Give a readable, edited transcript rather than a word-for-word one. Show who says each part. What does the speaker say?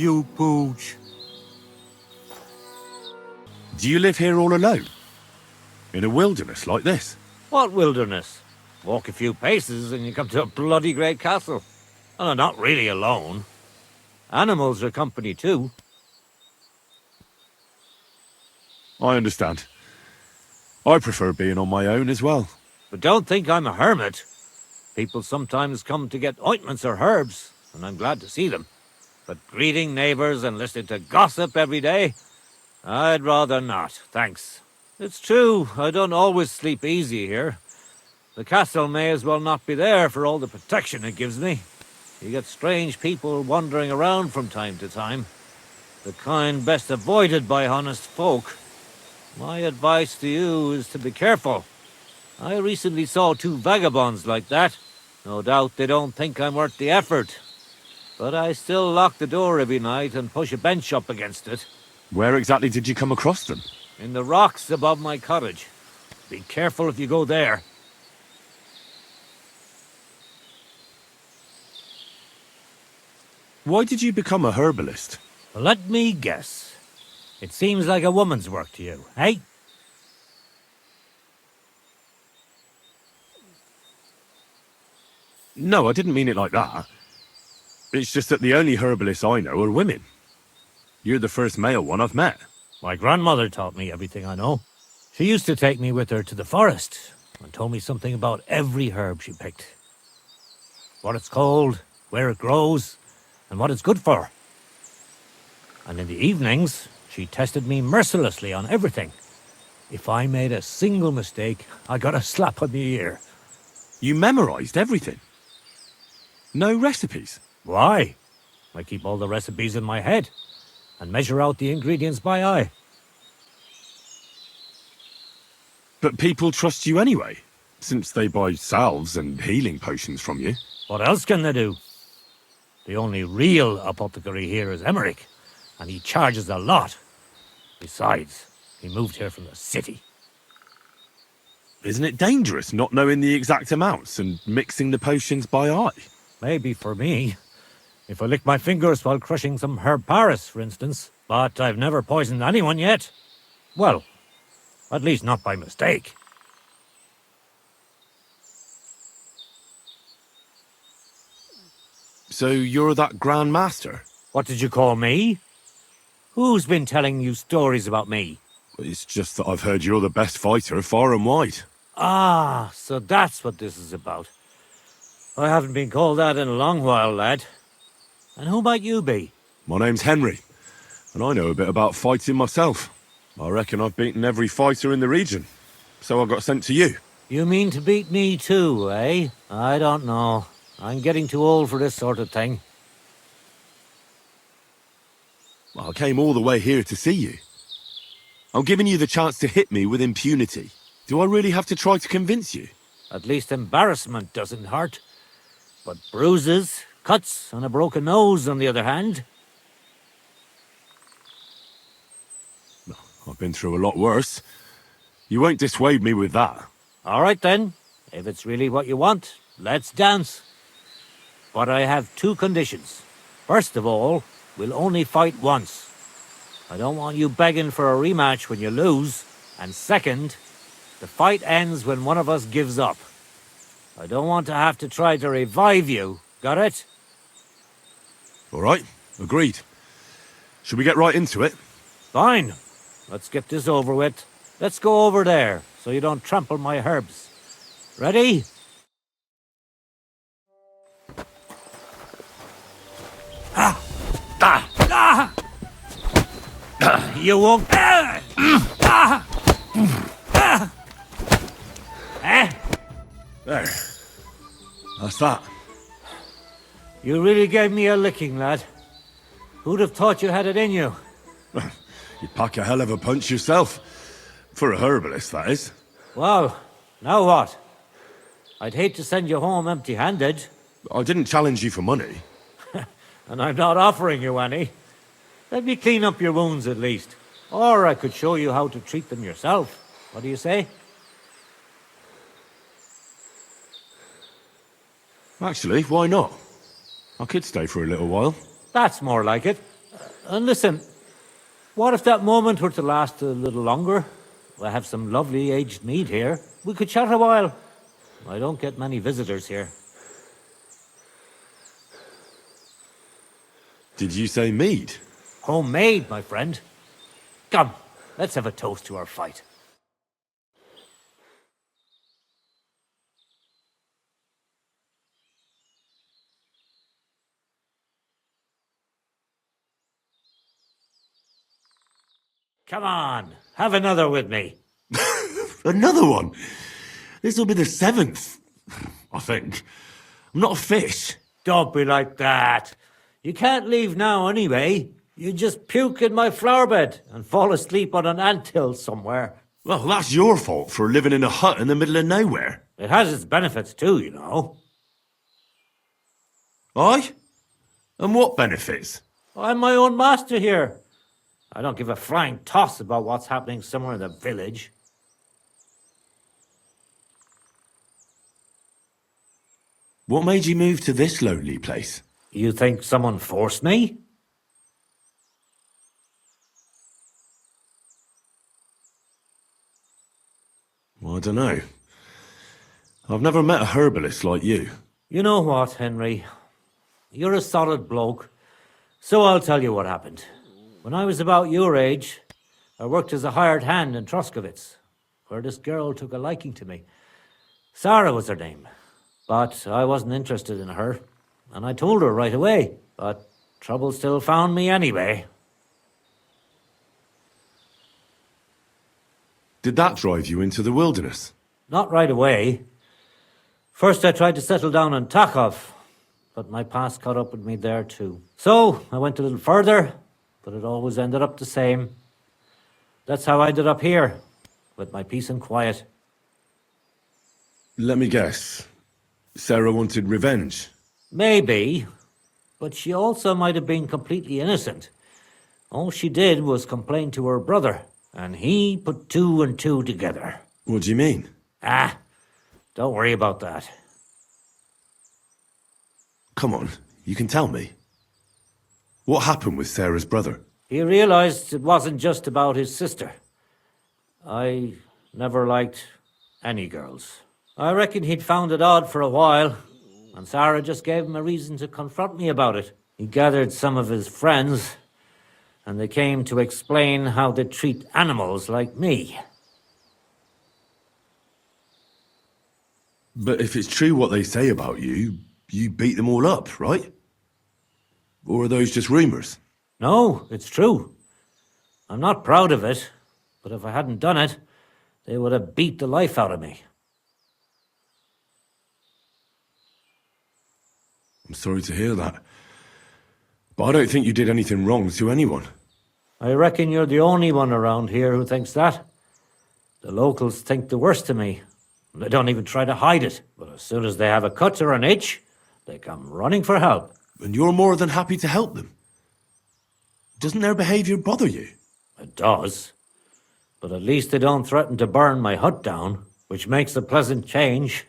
Speaker 1: you pooch.
Speaker 2: Do you live here all alone? In a wilderness like this?
Speaker 3: What wilderness? Walk a few paces and you come to a bloody great castle. And I'm not really alone. Animals are company too.
Speaker 2: I understand. I prefer being on my own as well.
Speaker 3: But don't think I'm a hermit. People sometimes come to get ointments or herbs, and I'm glad to see them. But greeting neighbors and listening to gossip every day? I'd rather not, thanks. It's true, I don't always sleep easy here. The castle may as well not be there for all the protection it gives me. You get strange people wandering around from time to time. The kind best avoided by honest folk. My advice to you is to be careful. I recently saw 2 vagabonds like that. No doubt they don't think I'm worth the effort. But I still lock the door every night and push a bench up against it.
Speaker 2: Where exactly did you come across them?
Speaker 3: In the rocks above my cottage. Be careful if you go there.
Speaker 2: Why did you become a herbalist?
Speaker 3: Let me guess. It seems like a woman's work to you, eh?
Speaker 2: No, I didn't mean it like that. It's just that the only herbalists I know are women. You're the first male one I've met.
Speaker 3: My grandmother taught me everything I know. She used to take me with her to the forest and told me something about every herb she picked. What it's called, where it grows, and what it's good for. And in the evenings, she tested me mercilessly on everything. If I made a single mistake, I got a slap on the ear.
Speaker 2: You memorized everything? No recipes?
Speaker 3: Why? I keep all the recipes in my head and measure out the ingredients by eye.
Speaker 2: But people trust you anyway, since they buy salves and healing potions from you.
Speaker 3: What else can they do? The only real apothecary here is Emmerich, and he charges a lot. Besides, he moved here from the city.
Speaker 2: Isn't it dangerous not knowing the exact amounts and mixing the potions by eye?
Speaker 3: Maybe for me. If I lick my fingers while crushing some herb Paris, for instance. But I've never poisoned anyone yet. Well, at least not by mistake.
Speaker 2: So you're that Grand Master?
Speaker 3: What did you call me? Who's been telling you stories about me?
Speaker 2: It's just that I've heard you're the best fighter far and wide.
Speaker 3: Ah, so that's what this is about. I haven't been called that in a long while, lad. And who might you be?
Speaker 2: My name's Henry, and I know a bit about fighting myself. I reckon I've beaten every fighter in the region, so I got sent to you.
Speaker 3: You mean to beat me too, eh? I don't know. I'm getting too old for this sort of thing.
Speaker 2: I came all the way here to see you. I'm giving you the chance to hit me with impunity. Do I really have to try to convince you?
Speaker 3: At least embarrassment doesn't hurt. But bruises, cuts, and a broken nose, on the other hand.
Speaker 2: I've been through a lot worse. You won't dissuade me with that.
Speaker 3: All right then. If it's really what you want, let's dance. But I have 2 conditions. First of all, we'll only fight once. I don't want you begging for a rematch when you lose. And second, the fight ends when one of us gives up. I don't want to have to try to revive you. Got it?
Speaker 2: All right, agreed. Should we get right into it?
Speaker 3: Fine. Let's get this over with. Let's go over there, so you don't trample my herbs. Ready? You won't...
Speaker 2: There. That's that.
Speaker 3: You really gave me a licking, lad. Who'd have thought you had it in you?
Speaker 2: You pack a hell of a punch yourself. For a herbalist, that is.
Speaker 3: Well, now what? I'd hate to send you home empty-handed.
Speaker 2: I didn't challenge you for money.
Speaker 3: And I'm not offering you any. Let me clean up your wounds at least. Or I could show you how to treat them yourself. What do you say?
Speaker 2: Actually, why not? I could stay for a little while.
Speaker 3: That's more like it. And listen, what if that moment were to last a little longer? I have some lovely aged mead here. We could chat a while. I don't get many visitors here.
Speaker 2: Did you say mead?
Speaker 3: Homemade, my friend. Come, let's have a toast to our fight. Come on, have another with me.
Speaker 2: Another one? This'll be the 7th, I think. I'm not a fish.
Speaker 3: Don't be like that. You can't leave now anyway. You just puke in my flower bed and fall asleep on an anthill somewhere.
Speaker 2: Well, that's your fault for living in a hut in the middle of nowhere.
Speaker 3: It has its benefits too, you know.
Speaker 2: Aye? And what benefits?
Speaker 3: I'm my own master here. I don't give a flying toss about what's happening somewhere in the village.
Speaker 2: What made you move to this lonely place?
Speaker 3: You think someone forced me?
Speaker 2: Well, I don't know. I've never met a herbalist like you.
Speaker 3: You know what, Henry? You're a solid bloke. So I'll tell you what happened. When I was about your age, I worked as a hired hand in Troskowitz, where this girl took a liking to me. Sarah was her name. But I wasn't interested in her, and I told her right away. But trouble still found me anyway.
Speaker 2: Did that drive you into the wilderness?
Speaker 3: Not right away. First I tried to settle down in Takov, but my past caught up with me there too. So I went a little further, but it always ended up the same. That's how I ended up here, with my peace and quiet.
Speaker 2: Let me guess. Sarah wanted revenge.
Speaker 3: Maybe, but she also might have been completely innocent. All she did was complain to her brother, and he put 2 and 2 together.
Speaker 2: What do you mean?
Speaker 3: Don't worry about that.
Speaker 2: Come on, you can tell me. What happened with Sarah's brother?
Speaker 3: He realized it wasn't just about his sister. I never liked any girls. I reckon he'd found it odd for a while, and Sarah just gave him a reason to confront me about it. He gathered some of his friends, and they came to explain how they treat animals like me.
Speaker 2: But if it's true what they say about you, you beat them all up, right? Or are those just rumors?
Speaker 3: No, it's true. I'm not proud of it, but if I hadn't done it, they would have beat the life out of me.
Speaker 2: I'm sorry to hear that. But I don't think you did anything wrong to anyone.
Speaker 3: I reckon you're the only one around here who thinks that. The locals think the worst of me. They don't even try to hide it. But as soon as they have a cut or an itch, they come running for help.
Speaker 2: And you're more than happy to help them. Doesn't their behavior bother you?
Speaker 3: It does. But at least they don't threaten to burn my hut down, which makes a pleasant change.